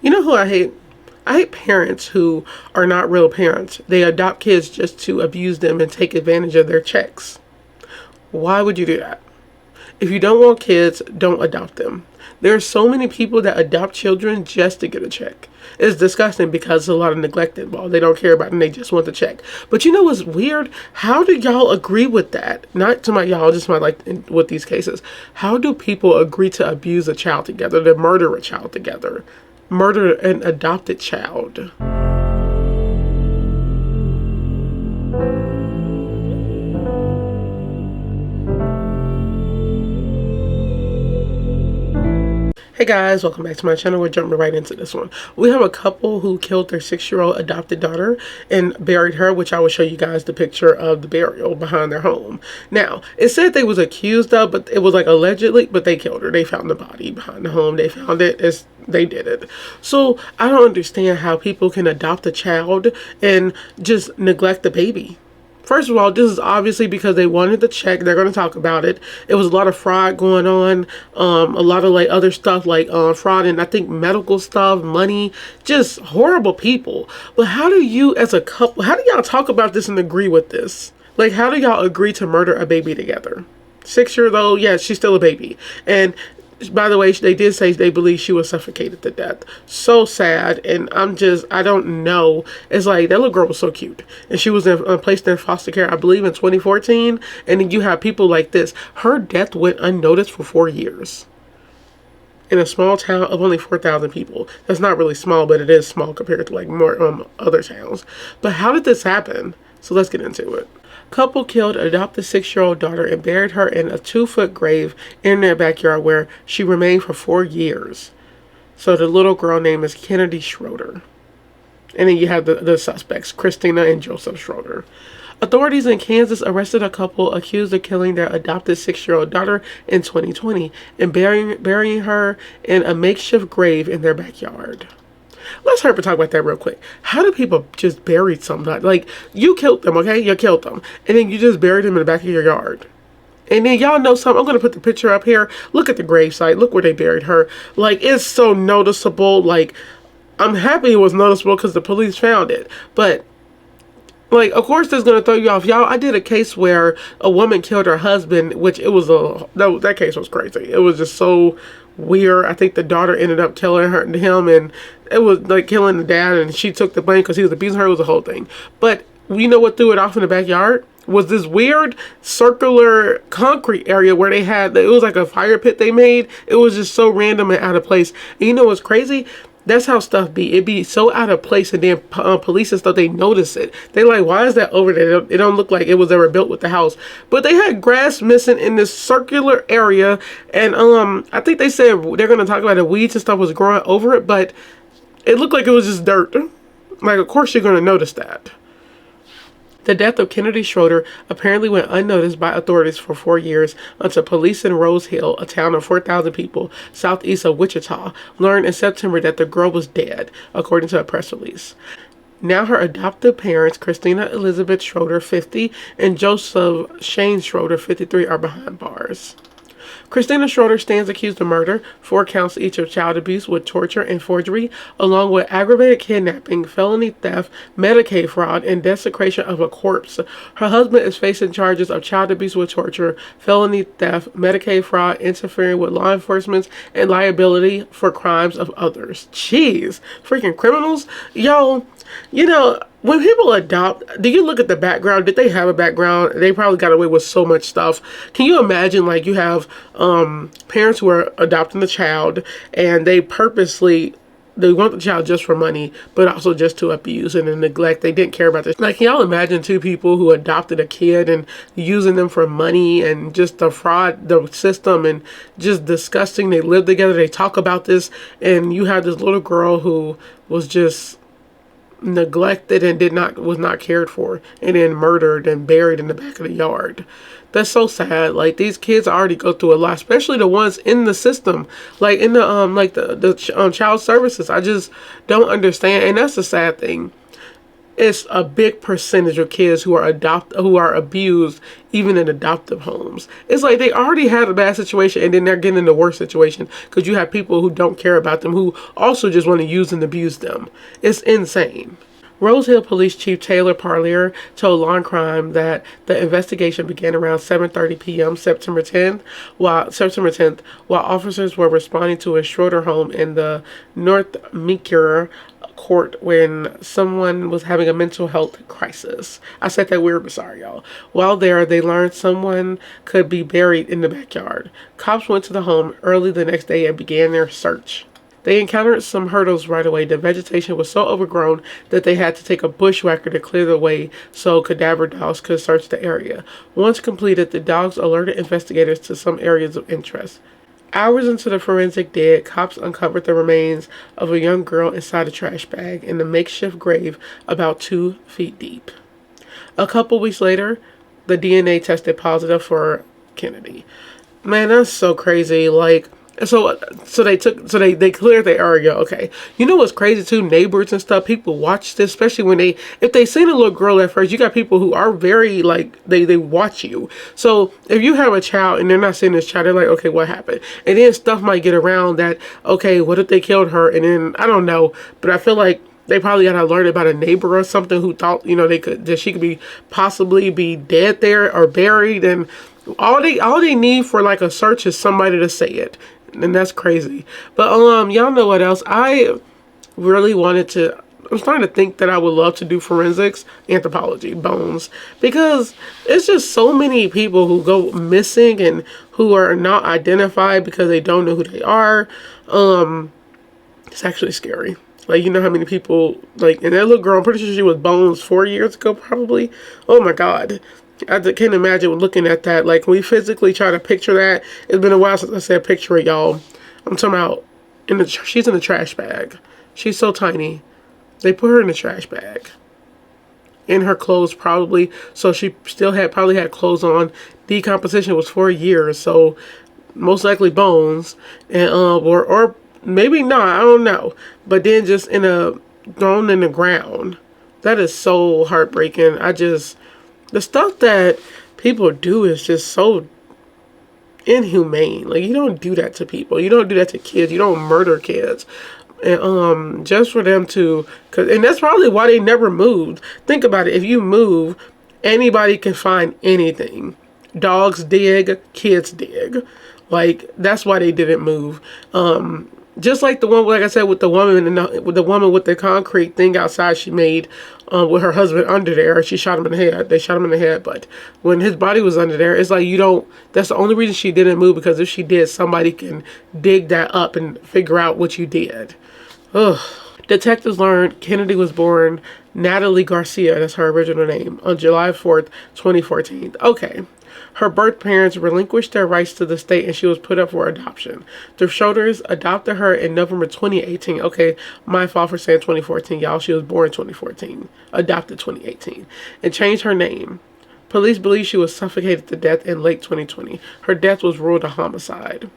You know who I hate? I hate parents who are not real parents. They adopt kids just to abuse them and take advantage of their checks. Why would you do that? If you don't want kids, don't adopt them. There are so many people that adopt children just to get a check. It's disgusting because there's a lot of neglect involved. They don't care about it and they just want the check. But you know what's weird? How do y'all agree with that? Not to my y'all, just my with these cases. How do people agree to abuse a child together, to murder a child together? Murder an adopted child. Hey guys, welcome back to my channel. We're jumping right into this one. We have a couple who killed their 6-year-old adopted daughter and buried her, which I will show you guys the picture of the burial behind their home. Now, it said they was accused of, but it was like allegedly, but they killed her. They found the body behind the home. They found it. They did it. So I don't understand how people can adopt a child and just neglect the baby. First of all, this is obviously because they wanted the check. They're going to talk about it. It was a lot of fraud going on. A lot of like other stuff like fraud and I think medical stuff, money, just horrible people. But how do you as a couple, how do y'all talk about this and agree with this? Like, how do y'all agree to murder a baby together? 6 years old, yeah, she's still a baby. And by the way, they did say they believe she was suffocated to death. So sad. And I don't know. It's like, that little girl was so cute. And she was placed in foster care, I believe, in 2014. And then you have people like this. Her death went unnoticed for 4 years. In a small town of only 4,000 people. That's not really small, but it is small compared to like more other towns. But how did this happen? So let's get into it. Couple killed adopted 6-year-old daughter and buried her in a 2-foot grave in their backyard where she remained for 4 years. So the little girl name is Kennedy Schroeder. And then you have the suspects, Christina and Joseph Schroeder. Authorities in Kansas arrested a couple accused of killing their adopted 6-year-old daughter in 2020 and burying her in a makeshift grave in their backyard. Let's hurry up and talk about that real quick. How do people just bury somebody? Like, you killed them, okay? You killed them. And then you just buried them in the back of your yard. And then y'all know something. I'm going to put the picture up here. Look at the gravesite. Look where they buried her. Like, it's so noticeable. Like, I'm happy it was noticeable because the police found it. But, like, of course that's going to throw you off. Y'all, I did a case where a woman killed her husband, which it was that case was crazy. It was just so weird. I think the daughter ended up killing him, and it was like killing the dad, and she took the blame because he was abusing her. It was a whole thing. But you know what threw it off in the backyard? Was this weird circular concrete area where they had, it was like a fire pit they made. It was just so random and out of place. And you know what's crazy? That's how stuff be. It be so out of place, and then police and stuff, they notice it. They like, why is that over there? It don't look like it was ever built with the house. But they had grass missing in this circular area, and I think they said they're gonna talk about the weeds and stuff was growing over it, but it looked like it was just dirt. Like, of course you're gonna notice that. The death of Kennedy Schroeder apparently went unnoticed by authorities for 4 years until police in Rose Hill, a town of 4,000 people southeast of Wichita, learned in September that the girl was dead, according to a press release. Now her adoptive parents, Christina Elizabeth Schroeder, 50, and Joseph Shane Schroeder, 53, are behind bars. Christina Schroeder stands accused of murder, 4 counts each of child abuse with torture and forgery, along with aggravated kidnapping, felony theft, Medicaid fraud, and desecration of a corpse. Her husband is facing charges of child abuse with torture, felony theft, Medicaid fraud, interfering with law enforcement, and liability for crimes of others. Jeez, freaking criminals. Yo, you know, when people adopt, do you look at the background? Did they have a background? They probably got away with so much stuff. Can you imagine, like, you have parents who are adopting the child, and they want the child just for money, but also just to abuse and neglect. They didn't care about this. Like, can y'all imagine 2 people who adopted a kid and using them for money and just the fraud, the system, and just disgusting. They live together. They talk about this, and you have this little girl who was just neglected and was not cared for, and then murdered and buried in the back of the yard. That's so sad. Like, these kids already go through a lot, especially the ones in the system, like in the child services. I just don't understand, and that's the sad thing. it's a big percentage of kids who are abused even in adoptive homes. It's like they already had a bad situation and then they're getting in the worst situation because you have people who don't care about them, who also just want to use and abuse them. It's insane. Rose Hill Police Chief Taylor Parlier told Law and Crime that the investigation began around 7:30 p.m. September 10th, while officers were responding to a Schroeder home in the North Meeker court when someone was having a mental health crisis. I said that weird, but sorry, y'all. While there, they learned someone could be buried in the backyard. Cops went to the home early the next day and began their search. They encountered some hurdles right away. The vegetation was so overgrown that they had to take a bushwhacker to clear the way so cadaver dogs could search the area. Once completed, the dogs alerted investigators to some areas of interest. Hours into the forensic dig, cops uncovered the remains of a young girl inside a trash bag in a makeshift grave about 2 feet deep. A couple weeks later, the DNA tested positive for Kennedy. Man, that's so crazy. Like, so they cleared the area. Okay, you know what's crazy too? Neighbors and stuff, people watch this, especially when if they seen a little girl at first. You got people who are very like they watch you. So if you have a child and they're not seeing this child, they're like, okay, what happened? And then stuff might get around that. Okay, what if they killed her? And then I don't know, but I feel like they probably got alerted about a neighbor or something who thought, you know, that she could possibly be dead there or buried, and all they need for like a search is somebody to say it. And that's crazy. But y'all know what else? I really I'm starting to think that I would love to do forensics, anthropology, bones, because it's just so many people who go missing and who are not identified because they don't know who they are. It's actually scary. Like, you know how many people, like, and that little girl, I'm pretty sure she was bones 4 years ago, probably. Oh my God. I can't imagine looking at that. Like, when we physically try to picture that, it's been a while since I said picture it, y'all. I'm talking about, she's in a trash bag. She's so tiny. They put her in a trash bag. In her clothes, probably. So she still probably had clothes on. Decomposition was 4 years. So, most likely bones. And, or maybe not, I don't know. But then just thrown in the ground. That is so heartbreaking. The stuff that people do is just so inhumane. Like, you don't do that to people. You don't do that to kids. You don't murder kids. And just for them to, and that's probably why they never moved. Think about it. If you move, anybody can find anything. Dogs dig, kids dig. Like, that's why they didn't move. Just like the one, like I said, with the woman with the concrete thing outside she made with her husband under there. She shot him in the head. They shot him in the head. But when his body was under there, it's like that's the only reason she didn't move, because if she did, somebody can dig that up and figure out what you did. Ugh. Detectives learned Kennedy was born Natalie Garcia, that's her original name, on July 4th, 2014. Okay. Her birth parents relinquished their rights to the state and she was put up for adoption. The Schroeders adopted her in November 2018. Okay, my fault for saying 2014, y'all. She was born 2014. Adopted 2018. And changed her name. Police believe she was suffocated to death in late 2020. Her death was ruled a homicide.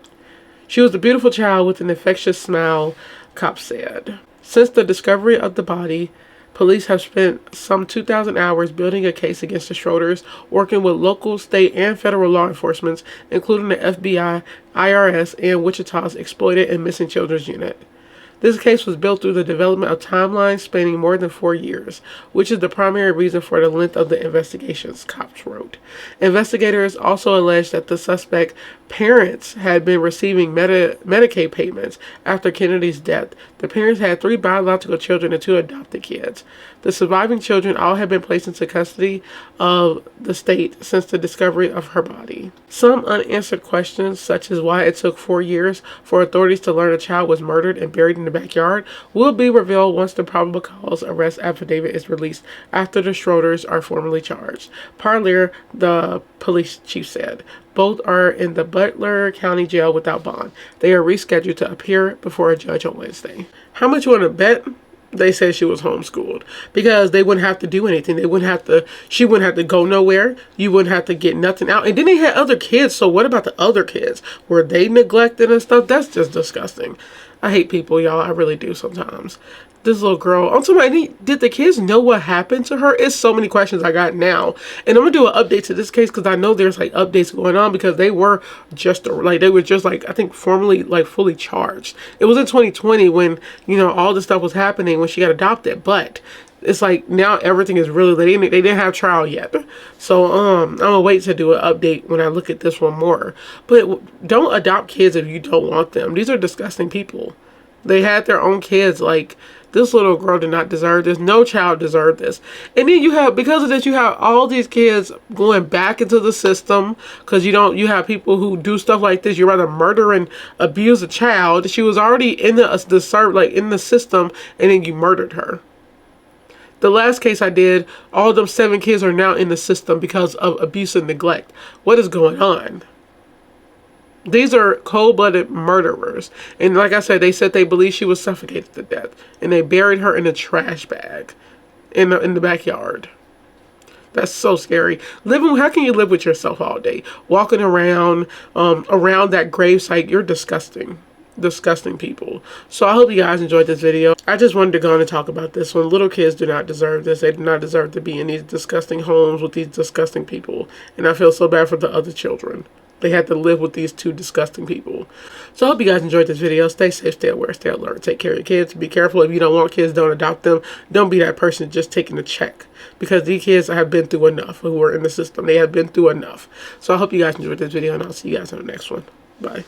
She was a beautiful child with an infectious smile, cops said. Since the discovery of the body, police have spent some 2,000 hours building a case against the Schroeders, working with local, state, and federal law enforcement, including the FBI, IRS, and Wichita's Exploited and Missing Children's Unit. This case was built through the development of timelines spanning more than 4 years, which is the primary reason for the length of the investigations, cops wrote. Investigators also alleged that the suspect parents had been receiving Medicaid payments after Kennedy's death. The parents had 3 biological children and 2 adopted kids. The surviving children all had been placed into custody of the state since the discovery of her body. Some unanswered questions, such as why it took 4 years for authorities to learn a child was murdered and buried in the backyard, will be revealed once the probable cause arrest affidavit is released after the Schroeders are formally charged. Parlier, the police chief, said. Both are in the Butler County Jail without bond. They are rescheduled to appear before a judge on Wednesday. How much you want to bet? They said she was homeschooled, because they wouldn't have to do anything. She wouldn't have to go nowhere. You wouldn't have to get nothing out. And then they had other kids. So what about the other kids? Were they neglected and stuff? That's just disgusting. I hate people, y'all. I really do sometimes. This little girl, I'm talking about, did the kids know what happened to her? It's so many questions I got now. And I'm gonna do an update to this case because I know there's like updates going on, because they were just like, I think formally like fully charged. It was in 2020 when, you know, all this stuff was happening when she got adopted, but it's like now everything is really, they didn't have trial yet. So I'm gonna wait to do an update when I look at this one more. But don't adopt kids if you don't want them. These are disgusting people. They had their own kids. Like, this little girl did not deserve this. No child deserved this. And then you have, because of this, you have all these kids going back into the system, because you have people who do stuff like this. You rather murder and abuse a child. She was already in in the system, and then you murdered her. The last case I did, all them 7 kids are now in the system because of abuse and neglect. What is going on? These are cold-blooded murderers. And like I said, they said they believe she was suffocated to death. And they buried her in a trash bag in the backyard. That's so scary. How can you live with yourself all day? Walking around that gravesite, you're disgusting. Disgusting people. So I hope you guys enjoyed this video. I just wanted to go on and talk about this one. Little kids do not deserve this. They do not deserve to be in these disgusting homes with these disgusting people. And I feel so bad for the other children. They had to live with these 2 disgusting people. So I hope you guys enjoyed this video. Stay safe, stay aware, stay alert. Take care of your kids. Be careful. If you don't want kids, don't adopt them. Don't be that person just taking a check. Because these kids have been through enough who are in the system. They have been through enough. So I hope you guys enjoyed this video, and I'll see you guys in the next one. Bye.